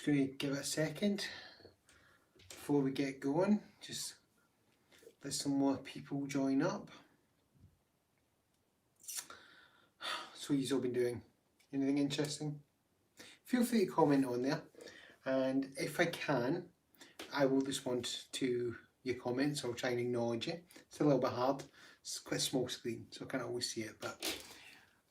Just going to give it a second before we get going. Just let some more people join up. So what you've all been doing? Anything interesting? Feel free to comment on there, and if I can, I will respond to your comments. I'll try and acknowledge it. It's a little bit hard. It's quite a small screen, so I can't always see it, but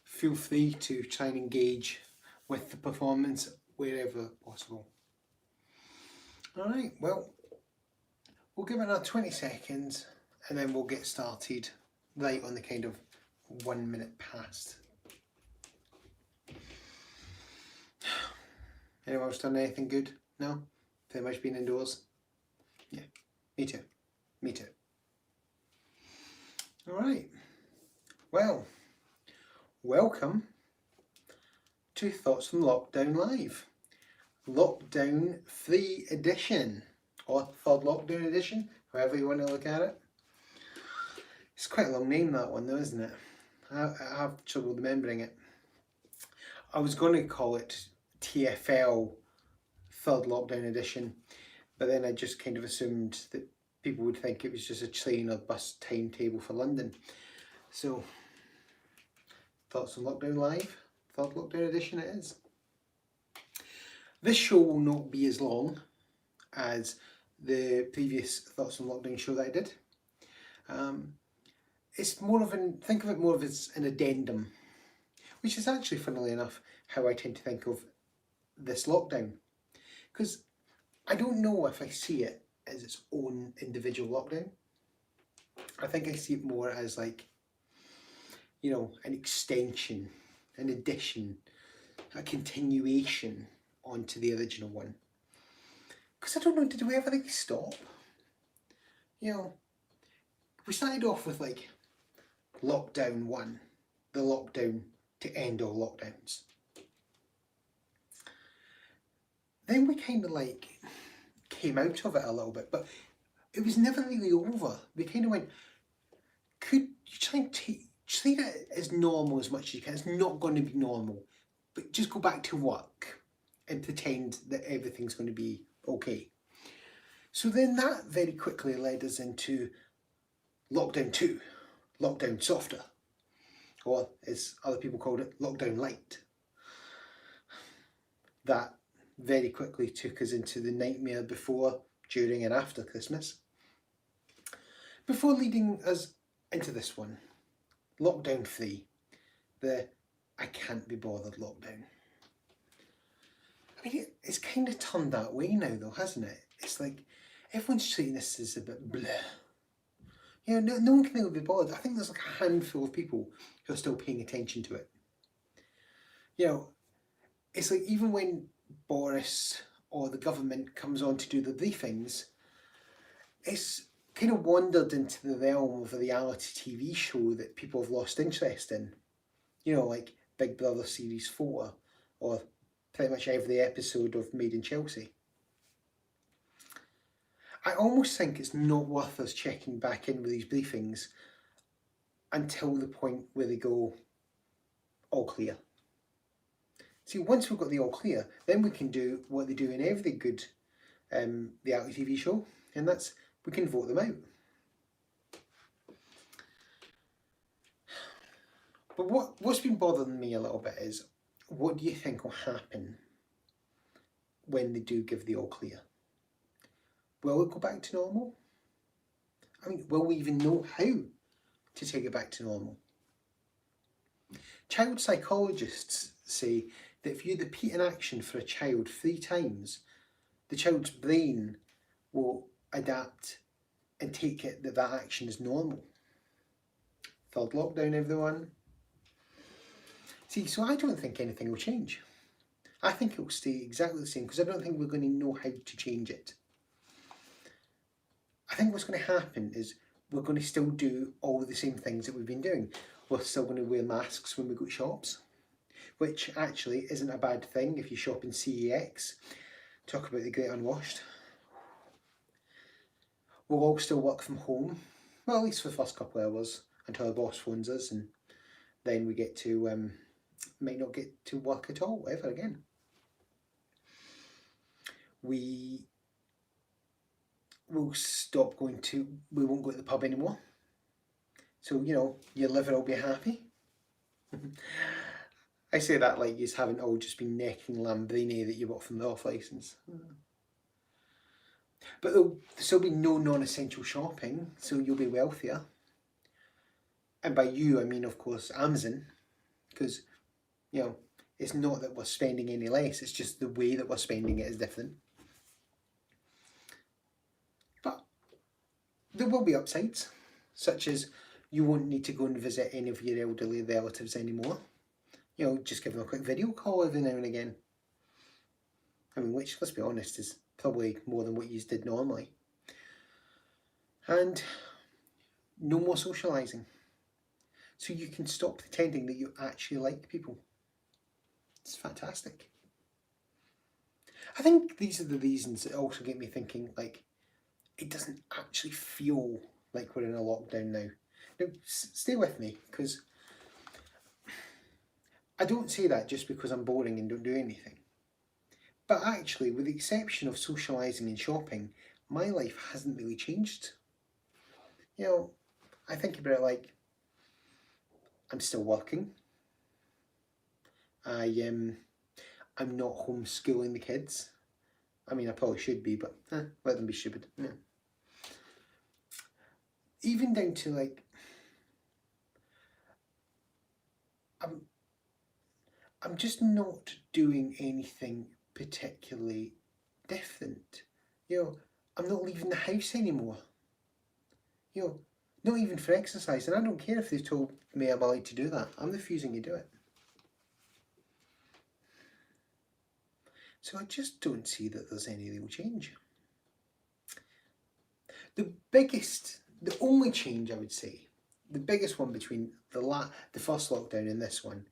feel free to try and engage with the performance wherever possible. Alright, well, we'll give it another 20 seconds and then we'll get started right on the kind of 1 minute past. Anyone else done anything good? No? Pretty much been indoors? Yeah, me too. Me too. Alright, well, welcome to Thoughts from Lockdown Live. Lockdown 3 edition, or third lockdown edition, however you want to look at it. It's quite a long name, that one though, isn't it? I have trouble remembering it. I was going to call it TFL third lockdown edition, but then I just kind of assumed that people would think it was just a train or bus timetable for London. So, Thoughts on Lockdown Live, third lockdown edition it is. This show will not be as long as the previous Thoughts on Lockdown show that I did. It's more of an, think of it more of as an addendum, which is actually, funnily enough, how I tend to think of this lockdown. Because I don't know if I see it as its own individual lockdown. I think I see it more as like, you know, an extension, an addition, a continuation onto the original one. Because I don't know, did we ever like stop? You know, we started off with like lockdown 1, the lockdown to end all lockdowns. Then we kind of like came out of it a little bit, but it was never really over. We kind of went, could you try and treat it as normal as much as you can? It's not going to be normal, but just go back to work and pretend that everything's going to be okay. So then that very quickly led us into lockdown 2, lockdown softer, or as other people called it, lockdown light. That very quickly took us into the nightmare before, during and after Christmas, before leading us into this one, lockdown 3, the I can't be bothered lockdown. I mean, it's kind of turned that way now though, hasn't it? It's like, everyone's treating this as a bit bleh. You know, no one can really be bothered. I think there's like a handful of people who are still paying attention to it. You know, it's like even when Boris or the government comes on to do the briefings, it's kind of wandered into the realm of a reality TV show that people have lost interest in. You know, like Big Brother Series 4, or pretty much every episode of Made in Chelsea. I almost think it's not worth us checking back in with these briefings until the point where they go all clear. See, once we've got the all clear, then we can do what they do in every good reality TV show, and that's, we can vote them out. But what's been bothering me a little bit is, what do you think will happen when they do give the all clear? Will it go back to normal? I mean, will we even know how to take it back to normal? Child psychologists say that if you repeat an action for a child 3 times, the child's brain will adapt and take it that that action is normal. Third lockdown, everyone. See, so I don't think anything will change. I think it will stay exactly the same, because I don't think we're going to know how to change it. I think what's going to happen is we're going to still do all the same things that we've been doing. We're still going to wear masks when we go to shops, which actually isn't a bad thing if you shop in CEX. Talk about the great unwashed. We'll all still work from home, well, at least for the first couple of hours until our boss phones us, and then we get to, might not get to work at all ever again. We will stop going to, we won't go to the pub anymore. So, you know, your liver will be happy. I say that like you haven't all just been necking Lambrini that you bought from the off licence. But there'll still be no non-essential shopping, so you'll be wealthier. And by you, I mean, of course, Amazon, because, you know, it's not that we're spending any less, it's just the way that we're spending it is different. But there will be upsides, such as you won't need to go and visit any of your elderly relatives anymore. You know, just give them a quick video call every now and again. I mean, which, let's be honest, is probably more than what you did normally. And no more socialising. So you can stop pretending that you actually like people. It's fantastic. I think these are the reasons that also get me thinking, like, it doesn't actually feel like we're in a lockdown now. Now, stay with me, because I don't say that just because I'm boring and don't do anything. But actually, with the exception of socialising and shopping, my life hasn't really changed. You know, I think about it like, I'm still working. I'm not homeschooling the kids. I mean, I probably should be, but let them be stupid. Yeah. Even down to like, I'm just not doing anything particularly different. You know, I'm not leaving the house anymore. You know, not even for exercise, and I don't care if they've told me I'm allowed to do that. I'm refusing to do it. So I just don't see that there's any real change. The only change I would say, the biggest one between the first lockdown and this one,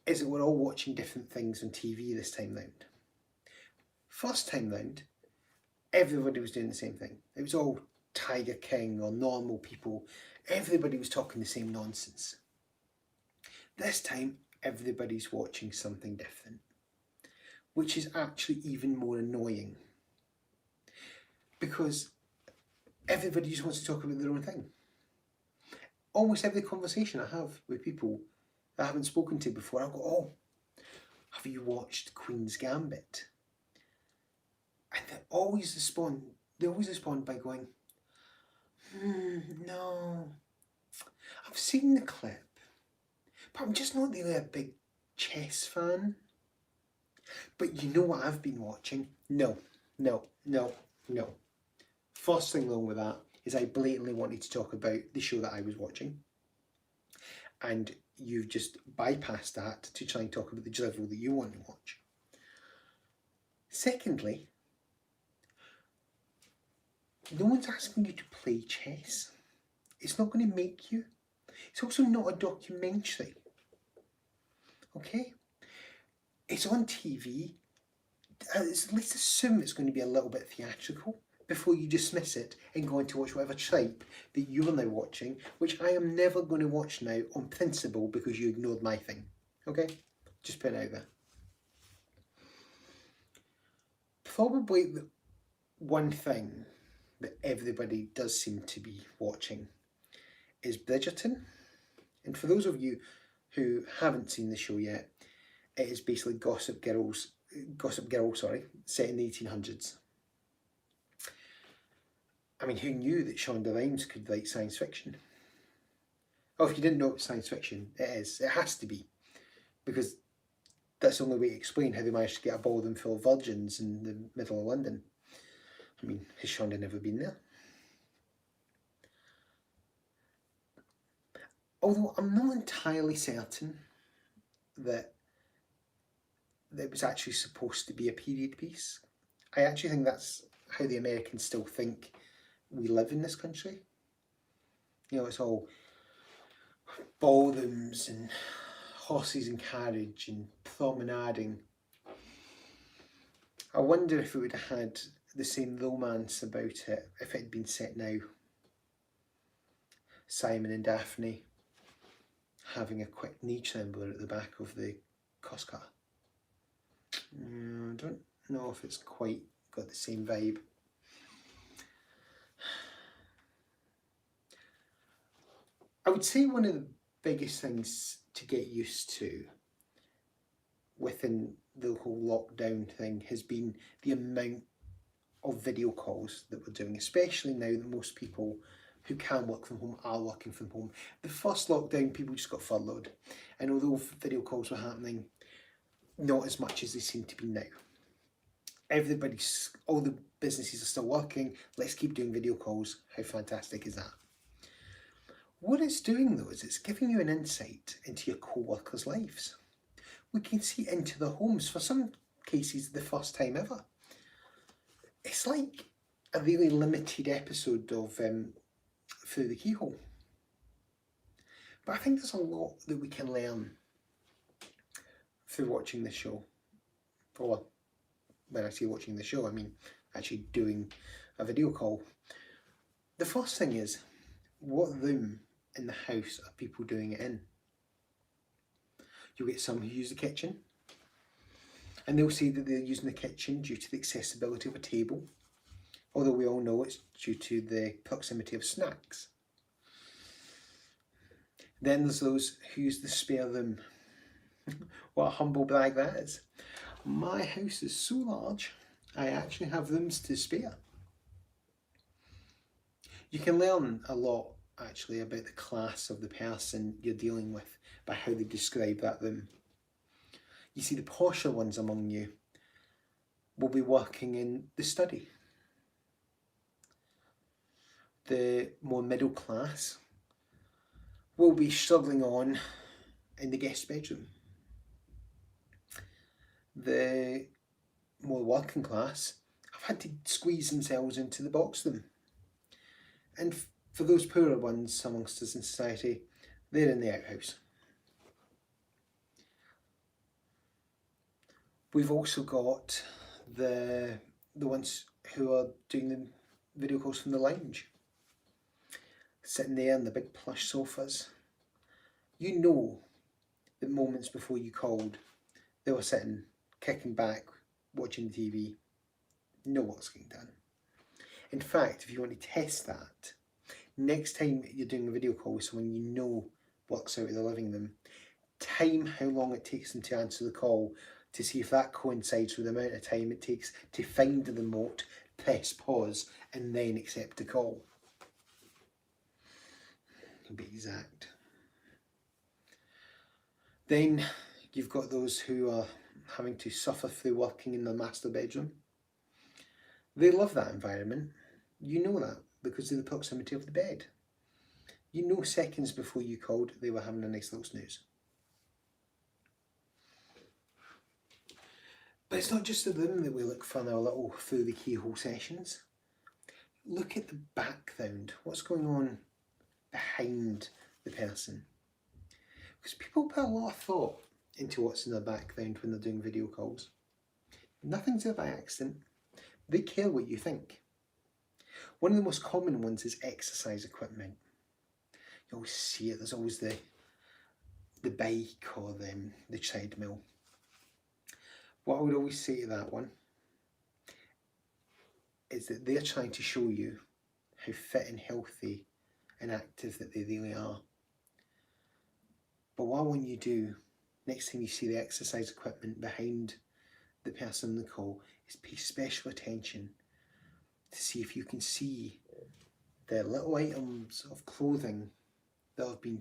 is that we're all watching different things on TV this time round. First time round, everybody was doing the same thing. It was all Tiger King or normal people. Everybody was talking the same nonsense. This time, everybody's watching something different, which is actually even more annoying, because everybody just wants to talk about their own thing. Almost every conversation I have with people I haven't spoken to before, I'll go, oh, have you watched Queen's Gambit? And they always respond by going, no, I've seen the clip, but I'm just not really a big chess fan. But you know what I've been watching? No. First thing wrong with that is I blatantly wanted to talk about the show that I was watching. And you've just bypassed that to try and talk about the drivel that you want to watch. Secondly, no one's asking you to play chess. It's not going to make you. It's also not a documentary. Okay? It's on TV. Let's assume it's going to be a little bit theatrical before you dismiss it and go on to watch whatever tripe that you're now watching, which I am never going to watch now on principle because you ignored my thing. Okay? Just put it out there. Probably the one thing that everybody does seem to be watching is Bridgerton. And for those of you who haven't seen the show yet, it is basically Gossip Girl, set in the 1800s. I mean, who knew that Shonda Rhimes could write science fiction? Oh, if you didn't know it was science fiction, it is. It has to be. Because that's the only way to explain how they managed to get a ballroom full of virgins in the middle of London. I mean, has Shonda never been there? Although I'm not entirely certain that it was actually supposed to be a period piece. I actually think that's how the Americans still think we live in this country. You know, it's all ballrooms and horses and carriage and promenading. I wonder if it would have had the same romance about it if it had been set now. Simon and Daphne having a quick knee trembler at the back of the cost car. I don't know if it's quite got the same vibe. I would say one of the biggest things to get used to within the whole lockdown thing has been the amount of video calls that we're doing, especially now that most people who can work from home are working from home. The first lockdown, people just got furloughed, and although video calls were happening, not as much as they seem to be now. All the businesses are still working, let's keep doing video calls. How fantastic is that? What it's doing though is it's giving you an insight into your co-workers' lives. We can see into their homes, for some cases the first time ever. It's like a really limited episode of Through the Keyhole. But I think there's a lot that we can learn through watching the show. Or when I say watching the show, I mean actually doing a video call. The first thing is, what room in the house are people doing it in? You'll get some who use the kitchen, and they'll say that they're using the kitchen due to the accessibility of a table, although we all know it's due to the proximity of snacks. Then there's those who use the spare room. What a humble brag that is. My house is so large, I actually have rooms to spare. You can learn a lot actually about the class of the person you're dealing with by how they describe that room. You see, the posher ones among you will be working in the study. The more middle class will be struggling on in the guest bedroom. The more working class have had to squeeze themselves into the box room. And for those poorer ones amongst us in society, they're in the outhouse. We've also got the ones who are doing the video calls from the lounge, sitting there in the big plush sofas. You know that moments before you called, they were sitting, kicking back, watching the TV. No work's getting done. In fact, if you want to test that, next time you're doing a video call with someone you know works out of the living room, time how long it takes them to answer the call to see if that coincides with the amount of time it takes to find the remote, press pause, and then accept the call. To be exact. Then you've got those who are having to suffer through working in their master bedroom. They love that environment. You know that because of the proximity of the bed. You know seconds before you called they were having a nice little snooze. But it's not just the room that we look for in our little Through the Keyhole sessions. Look at the background. What's going on behind the person? Because people put a lot of thought into what's in their background when they're doing video calls. Nothing's there by accident. They care what you think. One of the most common ones is exercise equipment. You always see it. There's always the bike or the treadmill. What I would always say to that one is that they're trying to show you how fit and healthy and active that they really are. But what I want you to do next time you see the exercise equipment behind the person on the call is pay special attention to see if you can see the little items of clothing that have been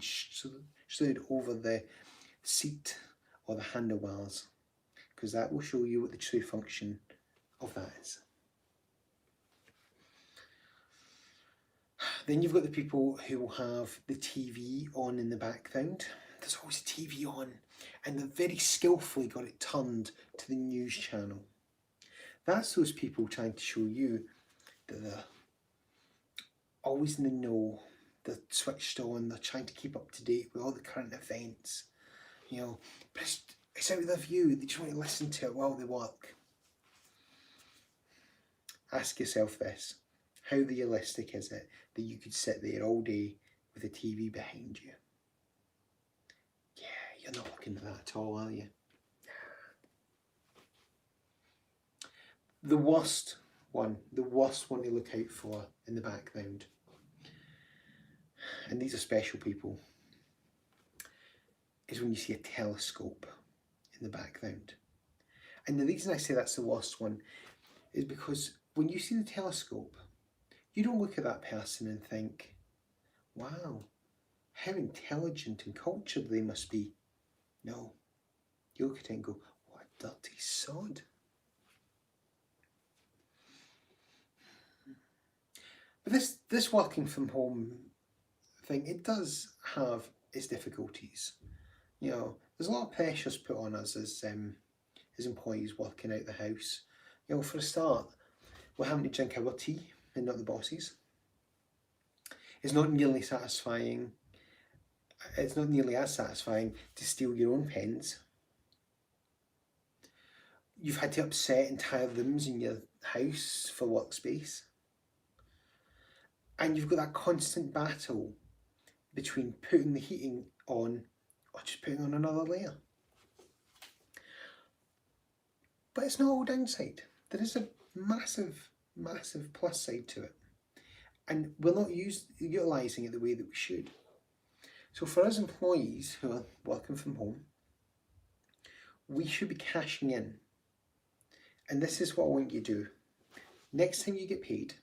slid over the seat or the handlebars, because that will show you what the true function of that is. Then you've got the people who will have the TV on in the background. There's always a TV on, and they've very skillfully got it turned to the news channel. That's those people trying to show you that they're always in the know, they're switched on, they're trying to keep up to date with all the current events, you know, but it's out of their view, they just want to listen to it while they work. Ask yourself this, how realistic is it that you could sit there all day with a TV behind you? Yeah, you're not looking at that at all, are you? The worst one to look out for in the background, and these are special people, is when you see a telescope in the background. And the reason I say that's the worst one is because when you see the telescope, you don't look at that person and think, wow, how intelligent and cultured they must be. No, you look at it and go, what a dirty sod. But this working from home thing, it does have its difficulties. You know, there's a lot of pressures put on us as employees working out the house. You know, for a start, we're having to drink our tea and not the boss's. It's not nearly satisfying. It's not nearly as satisfying to steal your own pens. You've had to upset entire rooms in your house for workspace. And you've got that constant battle between putting the heating on or just putting on another layer. But it's not all downside. There is a massive, massive plus side to it. And we're not utilising it the way that we should. So for us employees who are working from home, we should be cashing in. And this is what I want you to do. Next time you get paid,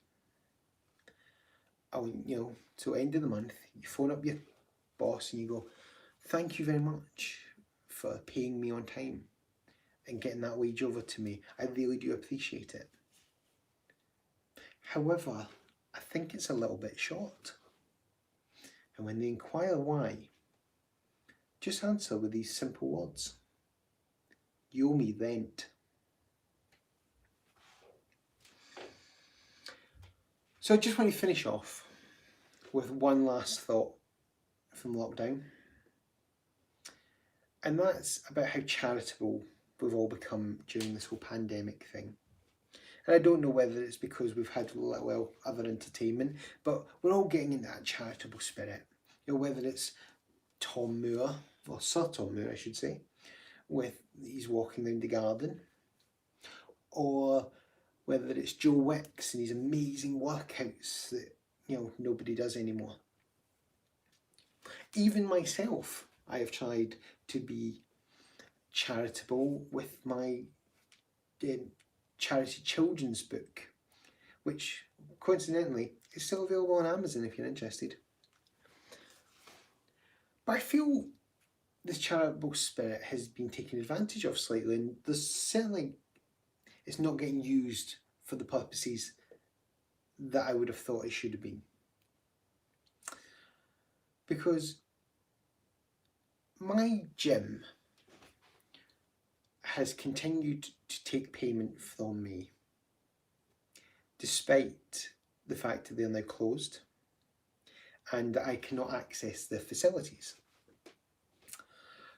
so end of the month, you phone up your boss and you go, thank you very much for paying me on time and getting that wage over to me. I really do appreciate it. However, I think it's a little bit short. And when they inquire why, just answer with these simple words. You owe me rent. So I just want to finish off with one last thought from lockdown. And that's about how charitable we've all become during this whole pandemic thing. And I don't know whether it's because we've had other entertainment, but we're all getting into that charitable spirit. You know, whether it's Tom Moore, or Sir Tom Moore I should say, with he's walking around the garden, or whether it's Joe Wicks and his amazing workouts that nobody does anymore. Even myself, I have tried to be charitable with my charity children's book, which coincidentally is still available on Amazon if you're interested. But I feel this charitable spirit has been taken advantage of slightly, and there's certainly it's not getting used for the purposes that I would have thought it should have been. Because my gym has continued to take payment from me, despite the fact that they're now closed and that I cannot access their facilities.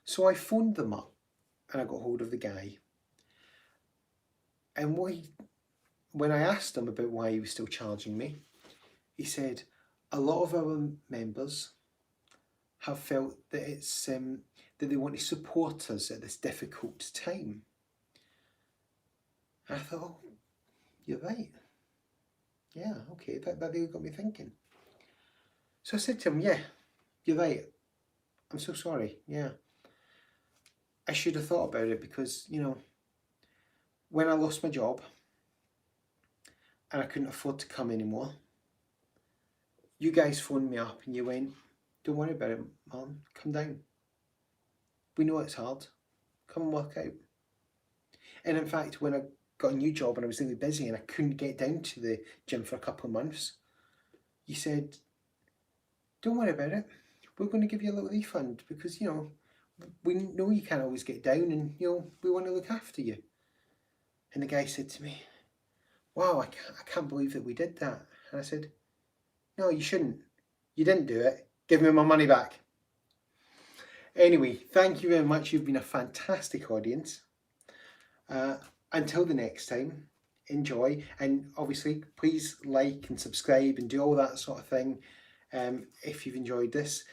So I phoned them up and I got hold of the guy. And when I asked him about why he was still charging me, he said, a lot of our members have felt that it's that they want to support us at this difficult time. And I thought, oh, you're right. Yeah, okay, that really got me thinking. So I said to him, yeah, you're right. I'm so sorry, yeah. I should have thought about it because, when I lost my job and I couldn't afford to come anymore, you guys phoned me up and you went, don't worry about it, Martin, come down. We know it's hard. Come and work out. And in fact, when I got a new job and I was really busy and I couldn't get down to the gym for a couple of months, you said, don't worry about it. We're going to give you a little refund because, we know you can't always get down and, we want to look after you. And the guy said to me, wow, I can't believe that we did that. And I said, no, you shouldn't. You didn't do it. Give me my money back. Anyway, thank you very much. You've been a fantastic audience. Until the next time, enjoy. And obviously, please like and subscribe and do all that sort of thing if you've enjoyed this.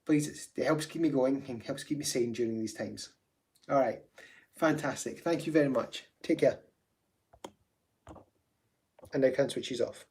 Please, it helps keep me going and helps keep me sane during these times. All right, fantastic. Thank you very much. Take care. and now can switches off.